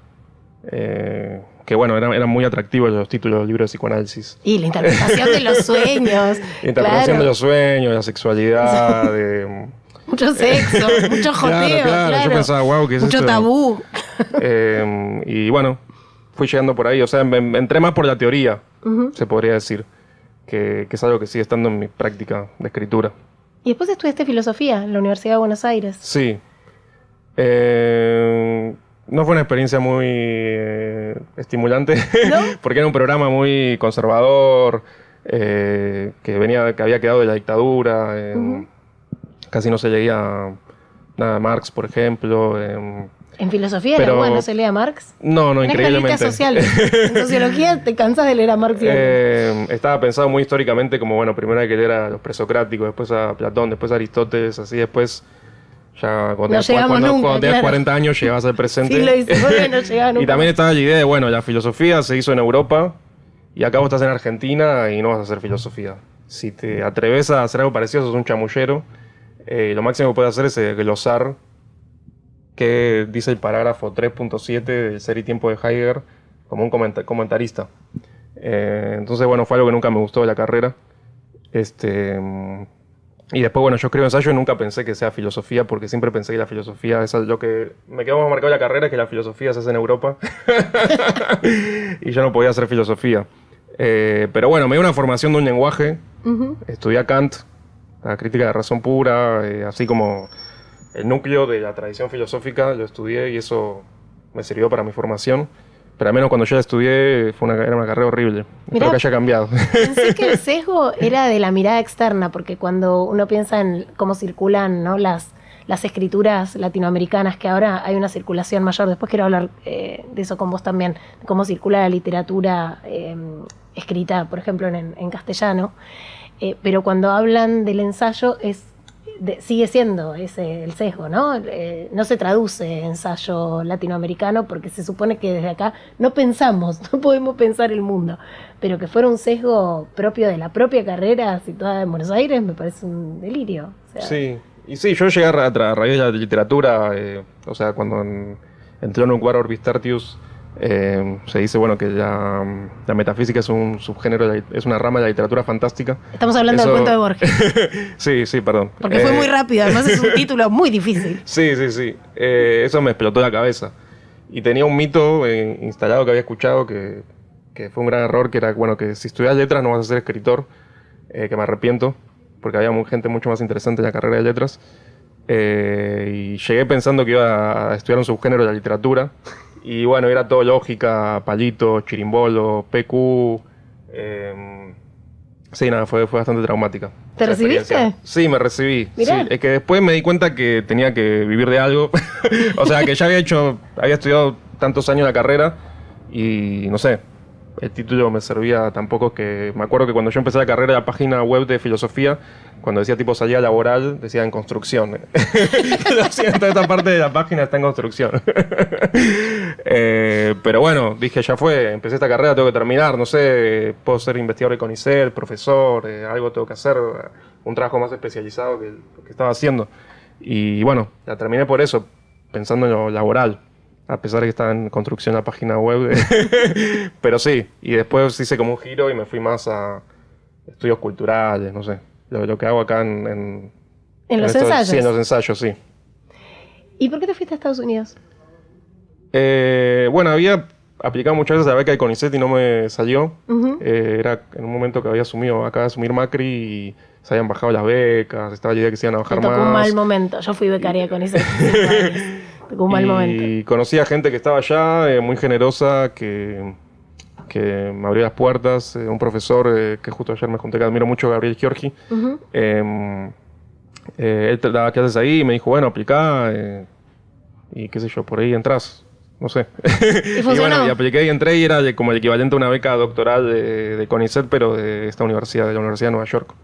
Que bueno, eran muy atractivos los títulos del libro de psicoanálisis. Y la interpretación de los sueños. La interpretación de los sueños, la sexualidad, mucho sexo, mucho joteo, claro. Yo pensaba, wow, ¿qué es mucho esto? Tabú. Y bueno, fui llegando por ahí. O sea, entré más por la teoría, se podría decir, que es algo que sigue estando en mi práctica de escritura. Y después estudiaste filosofía en la Universidad de Buenos Aires. Sí. No fue una experiencia muy estimulante, ¿no? Porque era un programa muy conservador, que había quedado de la dictadura. Casi no se leía nada de Marx, por ejemplo. ¿En filosofía era bueno se leía Marx? No, increíblemente. Sociales. En sociología te cansas de leer a Marx. Estaba pensado muy históricamente como, bueno, primero hay que leer a los presocráticos, después a Platón, después a Aristóteles, así después... Ya cuando tenías 40 años llegabas al presente. Sí, lo hice, no llegaba nunca. Y también estaba la idea de, bueno, la filosofía se hizo en Europa y acá vos estás en Argentina y no vas a hacer filosofía. Si te atreves a hacer algo parecido, sos un chamullero. Lo máximo que puedes hacer es glosar que dice el parágrafo 3.7 del Ser y Tiempo de Heidegger como un comentarista. Entonces, bueno, fue algo que nunca me gustó de la carrera. Y después, bueno, yo escribo ensayo y nunca pensé que sea filosofía, porque siempre pensé que la filosofía es lo que me quedó más marcado de la carrera, es que la filosofía se hace en Europa. Y yo no podía hacer filosofía. Pero bueno, me dio una formación de un lenguaje. Estudié a Kant, la crítica de la razón pura, así como el núcleo de la tradición filosófica, lo estudié y eso me sirvió para mi formación. pero al menos cuando yo la estudié era una carrera horrible. Mirá, espero que haya cambiado. Pensé que el sesgo era de la mirada externa, porque cuando uno piensa en cómo circulan, ¿no?, las escrituras latinoamericanas, que ahora hay una circulación mayor, después quiero hablar de eso con vos también, de cómo circula la literatura escrita, por ejemplo, en castellano, pero cuando hablan del ensayo sigue siendo ese el sesgo, ¿no? No se traduce ensayo latinoamericano porque se supone que desde acá no pensamos, no podemos pensar el mundo, pero que fuera un sesgo propio de la propia carrera situada en Buenos Aires me parece un delirio. O sea, sí, y sí, yo llegué a raíz de la literatura, o sea, cuando entré en un cuadro Orbis Tertius, se dice, bueno, que la metafísica es un subgénero, es una rama de la literatura fantástica. Estamos hablando del cuento de Borges. Sí, perdón. Porque fue muy rápido, además es un título muy difícil. Sí. Eso me explotó la cabeza. Y tenía un mito instalado que había escuchado que fue un gran error, que era, bueno, que si estudias letras no vas a ser escritor, que me arrepiento, porque había gente mucho más interesante en la carrera de letras. Y llegué pensando que iba a estudiar un subgénero de la literatura. Y bueno, era todo lógica, palito, chirimbolo, PQ. Sí, nada, fue bastante traumática. ¿Te recibiste? Sí, me recibí. Mirá. Sí, es que después me di cuenta que tenía que vivir de algo. O sea, que ya había estudiado tantos años la carrera y no sé, el título me servía tampoco. Que me acuerdo que cuando yo empecé la carrera, la página web de filosofía, cuando decía tipo salida laboral, decía en construcción. Lo siento, esta parte de la página está en construcción. Pero bueno, dije, ya fue, empecé esta carrera, tengo que terminar, no sé, puedo ser investigador de CONICET, profesor, algo tengo que hacer, un trabajo más especializado que lo que estaba haciendo. Y bueno, la terminé por eso, pensando en lo laboral, a pesar de que estaba en construcción la página web. Pero sí, y después hice como un giro y me fui más a estudios culturales, no sé. Lo que hago acá en los ensayos. Sí, en los ensayos, sí. ¿Y por qué te fuiste a Estados Unidos? Bueno, había aplicado muchas veces a la beca de CONICET y no me salió. Era en un momento que acaba de asumir Macri y se habían bajado las becas, estaba la idea que se iban a bajar Me más. tocó un mal momento. Yo fui becaria con CONICET. Tocó un mal momento. Y conocí a gente que estaba allá, muy generosa, que me abrió las puertas. Un profesor que justo ayer me junté, que admiro mucho, Gabriel Giorgi. Él daba clases ahí y me dijo, bueno, aplicá y qué sé yo, por ahí entras. No sé. ¿Y funcionó? Y bueno, y apliqué y entré y era como el equivalente a una beca doctoral de CONICET, pero de esta universidad, de la Universidad de Nueva York.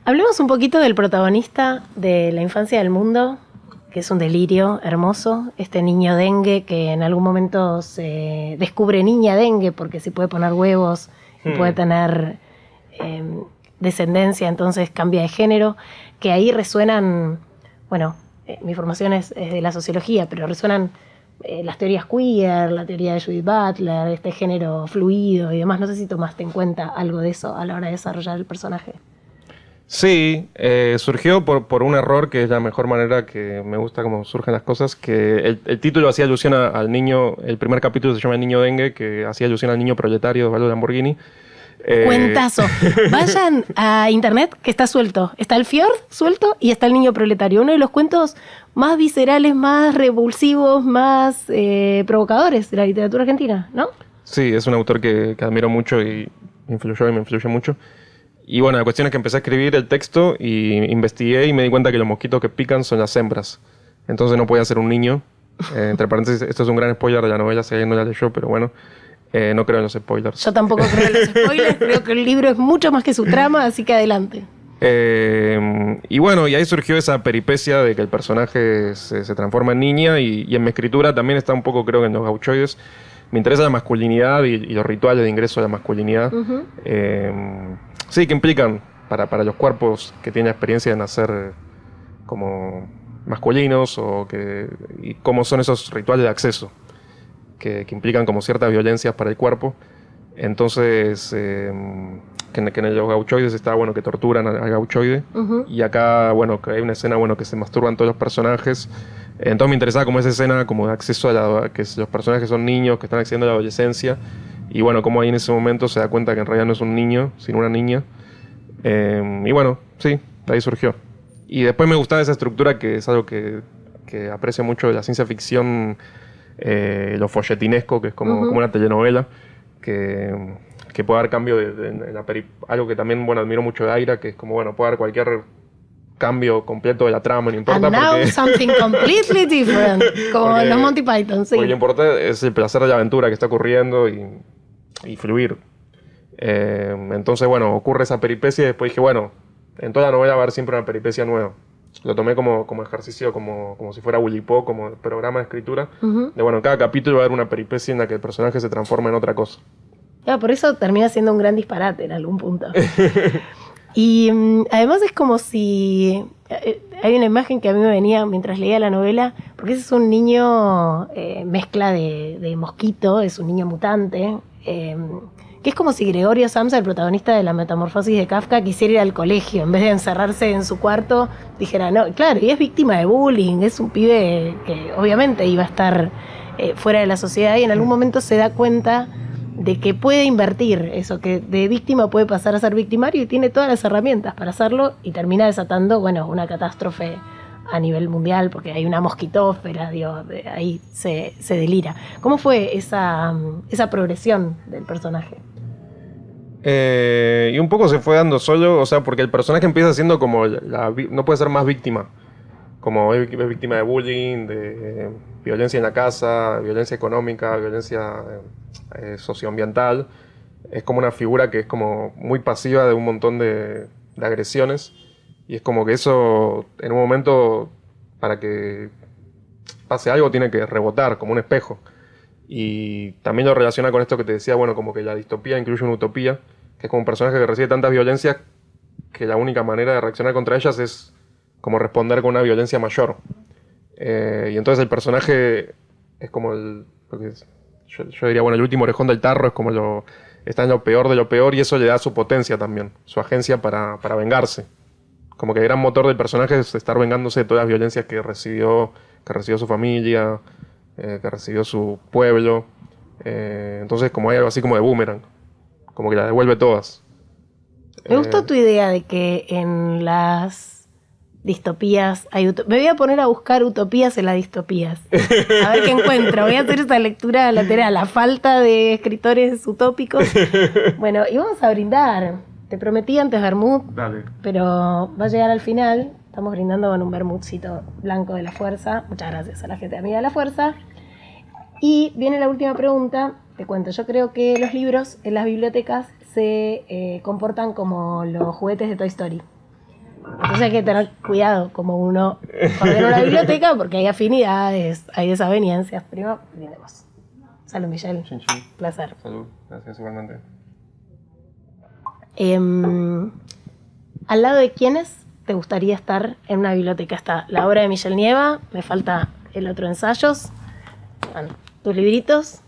Hablemos un poquito del protagonista de La infancia del mundo, que es un delirio hermoso. Este niño dengue que en algún momento se descubre niña dengue porque si puede poner huevos y puede tener descendencia, entonces cambia de género. Que ahí resuenan, bueno, mi formación es de la sociología, pero resuenan las teorías queer, la teoría de Judith Butler, este género fluido y demás. No sé si tomaste en cuenta algo de eso a la hora de desarrollar el personaje. Sí, surgió por un error que es la mejor manera que me gusta cómo surgen las cosas, que el título hacía alusión al niño, el primer capítulo se llama El niño dengue, que hacía alusión al niño proletario de Osvaldo Lamborghini. Cuentazo. Vayan a internet que está suelto. Está el Fjord suelto y está el niño proletario. Uno de los cuentos más viscerales, más revulsivos, más provocadores de la literatura argentina, ¿no? Sí, es un autor que admiro mucho y me influyó mucho. Y bueno, la cuestión es que empecé a escribir el texto y investigué y me di cuenta que los mosquitos que pican son las hembras. Entonces no podía ser un niño. Entre paréntesis, esto es un gran spoiler de la novela, si alguien no la leyó, pero bueno, no creo en los spoilers. Yo tampoco creo en los spoilers, creo que el libro es mucho más que su trama, así que adelante. Y bueno, y ahí surgió esa peripecia de que el personaje se transforma en niña y en mi escritura también está un poco, creo que en los gauchoides, me interesa la masculinidad y los rituales de ingreso a la masculinidad. Sí, que implican para los cuerpos que tienen la experiencia de nacer como masculinos y cómo son esos rituales de acceso que implican como ciertas violencias para el cuerpo. Entonces, que en los gauchoides está, bueno, que torturan al gauchoide. Y acá, bueno, que hay una escena, bueno, que se masturban todos los personajes. Entonces me interesaba como esa escena como de acceso que los personajes son niños que están accediendo a la adolescencia. Y bueno, como ahí en ese momento se da cuenta que en realidad no es un niño, sino una niña. Y bueno, sí, de ahí surgió. Y después me gustaba esa estructura, que es algo que aprecio mucho de la ciencia ficción, lo folletinesco, que es como una telenovela, que puede dar cambio algo que también, bueno, admiro mucho de Aira, que es como, bueno, puede dar cualquier cambio completo de la trama, no importa. And now something completely different, como porque, los Monty Python, sí. Porque lo importante es el placer de la aventura que está ocurriendo y fluir. Entonces, bueno, ocurre esa peripecia y después dije, bueno, en toda la novela va a haber siempre una peripecia nueva. Lo tomé como ejercicio, como si fuera Willy Po, como programa de escritura. De bueno, en cada capítulo va a haber una peripecia en la que el personaje se transforma en otra cosa. Claro, por eso termina siendo un gran disparate en algún punto. Y además es como si... hay una imagen que a mí me venía mientras leía la novela, porque ese es un niño mezcla de mosquito, es un niño mutante, que es como si Gregorio Samsa, el protagonista de La Metamorfosis de Kafka, quisiera ir al colegio, en vez de encerrarse en su cuarto, dijera, no, claro, y es víctima de bullying, es un pibe que obviamente iba a estar fuera de la sociedad y en algún momento se da cuenta de que puede invertir eso, que de víctima puede pasar a ser victimario y tiene todas las herramientas para hacerlo y termina desatando, bueno, una catástrofe a nivel mundial porque hay una mosquitófera, digo, ahí se delira. ¿Cómo fue esa progresión del personaje? Y un poco se fue dando solo, o sea, porque el personaje empieza siendo como no puede ser más víctima, como es víctima de bullying, de violencia en la casa, violencia económica, violencia socioambiental. Es como una figura que es como muy pasiva de un montón de agresiones y es como que eso en un momento para que pase algo tiene que rebotar como un espejo. Y también lo relaciona con esto que te decía, bueno, como que la distopía incluye una utopía, que es como un personaje que recibe tantas violencias que la única manera de reaccionar contra ellas es como responder con una violencia mayor. Y entonces el personaje es como yo diría, bueno, el último orejón del tarro, es como está en lo peor de lo peor y eso le da su potencia también, su agencia para vengarse. Como que el gran motor del personaje es estar vengándose de todas las violencias que recibió su familia, que recibió su pueblo. Entonces como hay algo así como de boomerang, como que la devuelve todas. Me gustó tu idea de que en las distopías hay me voy a poner a buscar utopías en las distopías. A ver qué encuentro. Voy a hacer esta lectura lateral. La falta de escritores utópicos. Bueno, y vamos a brindar. Te prometí antes vermut, Dale. Pero va a llegar al final. Estamos brindando con un vermutcito blanco de La Fuerza. Muchas gracias a la gente amiga de La Fuerza. Y viene la última pregunta. Te cuento, yo creo que los libros en las bibliotecas se comportan como los juguetes de Toy Story. Entonces hay que tener cuidado como uno ordena una biblioteca porque hay afinidades, hay desavenencias. Primero, brindemos. Salud, Michelle. Chin, chin. Placer. Salud, gracias igualmente. ¿Al lado de quiénes te gustaría estar en una biblioteca? Está la obra de Michelle Nieva, me falta el otro ensayos, bueno, tus libritos.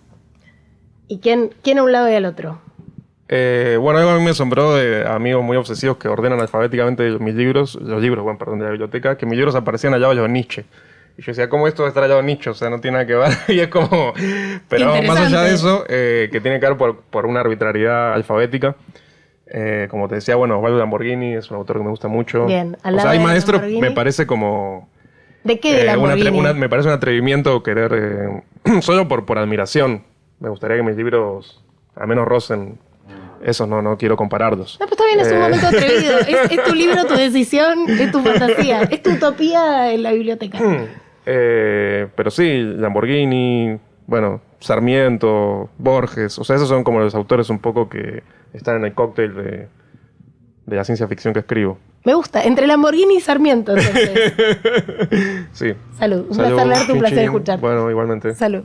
¿Y quién a un lado y al otro? Bueno, algo a mí me asombró de amigos muy obsesivos que ordenan alfabéticamente los libros de la biblioteca, que mis libros aparecían al lado de los Nietzsche. Y yo decía, ¿cómo esto va a estar al lado de Nietzsche? O sea, no tiene nada que ver. Y es como... Pero más allá de eso, que tiene que ver por una arbitrariedad alfabética. Como te decía, bueno, Osvaldo Lamborghini es un autor que me gusta mucho. Bien, al o lado sea, hay de maestros, Lamborghini. me parece como... ¿De qué de Lamborghini? Me parece un atrevimiento querer... solo por admiración. Me gustaría que mis libros al menos rocen esos, no quiero compararlos. No, pues está bien, es un momento atrevido. Es tu libro, tu decisión, es tu fantasía. Es tu utopía en la biblioteca. Pero sí, Lamborghini, bueno, Sarmiento, Borges, o sea, esos son como los autores un poco que están en el cóctel de la ciencia ficción que escribo. Me gusta, entre Lamborghini y Sarmiento, entonces. Sí. Salud, un placer leerte, un placer escucharte. Bueno, igualmente. Salud.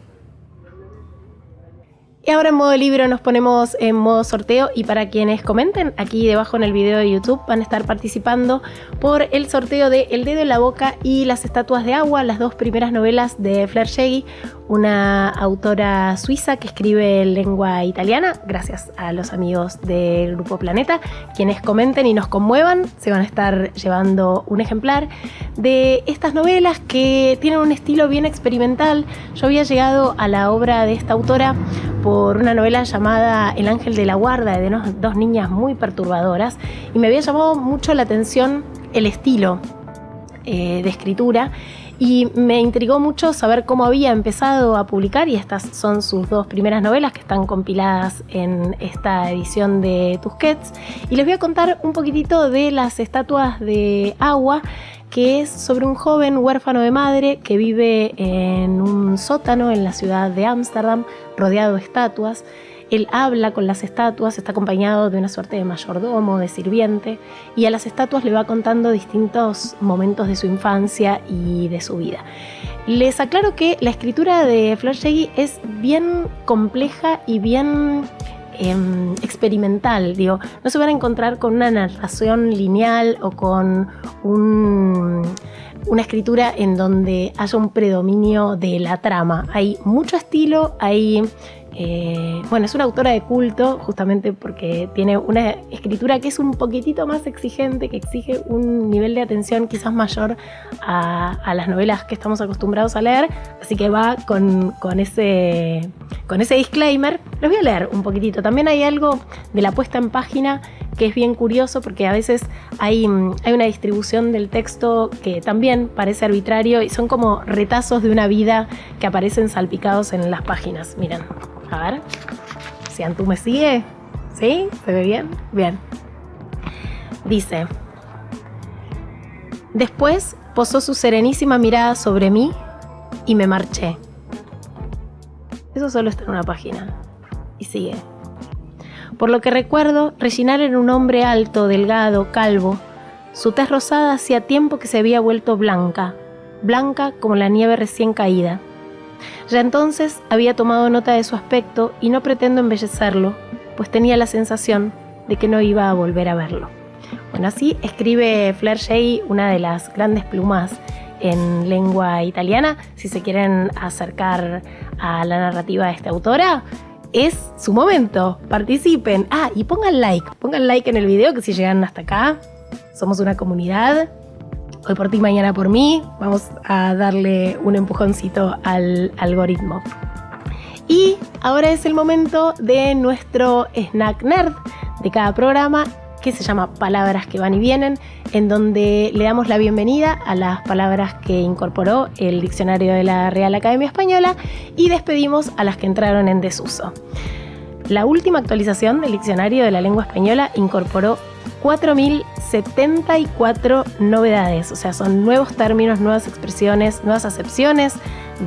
Y ahora en modo libro nos ponemos en modo sorteo y para quienes comenten aquí debajo en el video de YouTube van a estar participando por el sorteo de El dedo en la boca y Las estatuas de agua, las dos primeras novelas de Fleur Jaeggy, una autora suiza que escribe en lengua italiana, gracias a los amigos del Grupo Planeta. Quienes comenten y nos conmuevan se van a estar llevando un ejemplar de estas novelas que tienen un estilo bien experimental. Yo había llegado a la obra de esta autora por una novela llamada El ángel de la guarda, de dos niñas muy perturbadoras, y me había llamado mucho la atención el estilo de escritura, Y me intrigó mucho saber cómo había empezado a publicar, y estas son sus 2 primeras novelas que están compiladas en esta edición de Tusquets. Y les voy a contar un poquitito de Las estatuas de agua, que es sobre un joven huérfano de madre que vive en un sótano en la ciudad de Ámsterdam, rodeado de estatuas. Él habla con las estatuas, está acompañado de una suerte de mayordomo, de sirviente, y a las estatuas le va contando distintos momentos de su infancia y de su vida. Les aclaro que la escritura de Flor Yegui es bien compleja y bien experimental. Digo, no se van a encontrar con una narración lineal o con una escritura en donde haya un predominio de la trama. Hay mucho estilo, es una autora de culto justamente porque tiene una escritura que es un poquitito más exigente, que exige un nivel de atención quizás mayor a las novelas que estamos acostumbrados a leer, así que va con ese disclaimer. Los voy a leer un poquitito. También hay algo de la puesta en página que es bien curioso, porque a veces hay una distribución del texto que también parece arbitrario y son como retazos de una vida que aparecen salpicados en las páginas. Miren. A ver, si Antú me sigue, ¿sí? ¿Se ve bien? Bien. Dice: después posó su serenísima mirada sobre mí y me marché. Eso solo está en una página. Y sigue. Por lo que recuerdo, Reginald era un hombre alto, delgado, calvo. Su tez rosada hacía tiempo que se había vuelto blanca como la nieve recién caída. Ya entonces había tomado nota de su aspecto y no pretendo embellecerlo, pues tenía la sensación de que no iba a volver a verlo. Bueno, así escribe Flor Yegui, una de las grandes plumas en lengua italiana. Si se quieren acercar a la narrativa de esta autora, es su momento, participen. Y pongan like en el video, que si llegan hasta acá, somos una comunidad. Hoy por ti, mañana por mí. Vamos a darle un empujoncito al algoritmo. Y ahora es el momento de nuestro snack nerd de cada programa, que se llama Palabras que van y vienen, en donde le damos la bienvenida a las palabras que incorporó el diccionario de la Real Academia Española y despedimos a las que entraron en desuso. La última actualización del diccionario de la lengua española incorporó 4.074 novedades, o sea, son nuevos términos, nuevas expresiones, nuevas acepciones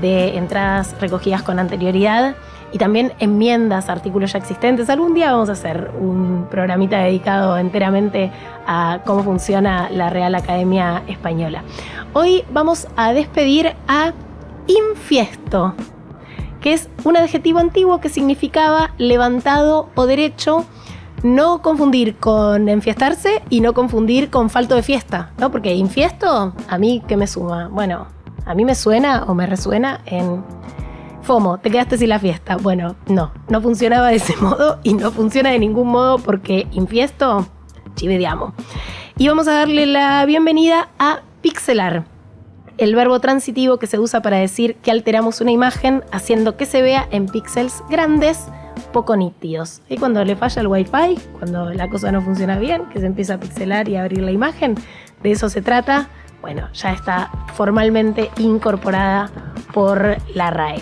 de entradas recogidas con anterioridad y también enmiendas a artículos ya existentes. Algún día vamos a hacer un programita dedicado enteramente a cómo funciona la Real Academia Española. Hoy vamos a despedir a infiesto, que es un adjetivo antiguo que significaba levantado o derecho. No confundir con enfiestarse y no confundir con falto de fiesta, ¿no? Porque infiesto, ¿a mí qué me suma? Bueno, a mí me suena o me resuena en FOMO, te quedaste sin la fiesta. Bueno, no funcionaba de ese modo y no funciona de ningún modo porque infiesto, chivediamo. Y vamos a darle la bienvenida a pixelar, el verbo transitivo que se usa para decir que alteramos una imagen haciendo que se vea en píxeles grandes, poco nítidos. Y cuando le falla el wifi, cuando la cosa no funciona bien, que se empieza a pixelar y a abrir la imagen, de eso se trata. Bueno, ya está formalmente incorporada por la RAE.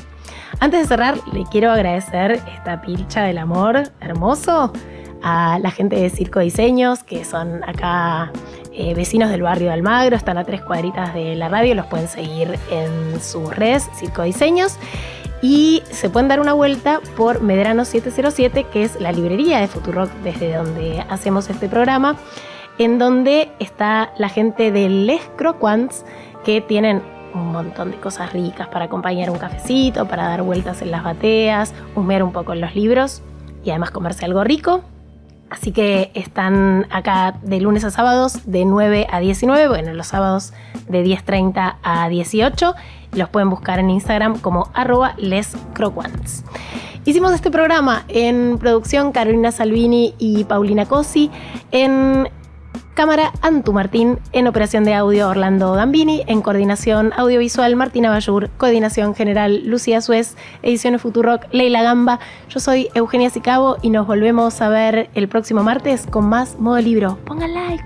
Antes de cerrar, le quiero agradecer esta pilcha del amor hermoso a la gente de Circo Diseños, que son acá vecinos del barrio de Almagro, están a 3 cuadritas de la radio, los pueden seguir en sus redes, Circo Diseños. Y se pueden dar una vuelta por Medrano 707, que es la librería de Futurock desde donde hacemos este programa, en donde está la gente de Les Croquants, que tienen un montón de cosas ricas para acompañar un cafecito, para dar vueltas en las bateas, husmear un poco en los libros y además comerse algo rico. Así que están acá de lunes a sábados de 9 a 19, bueno, los sábados de 10:30 a 18. Los pueden buscar en Instagram como @lescroquants. Hicimos este programa en producción Carolina Salvini y Paulina Cosi, en cámara Antu Martín, en operación de audio Orlando Gambini, en coordinación audiovisual Martina Bayur, coordinación general Lucía Suez, ediciones Futurock Leila Gamba. Yo soy Eugenia Sicabo y nos volvemos a ver el próximo martes con más Modo Libro. Pongan like.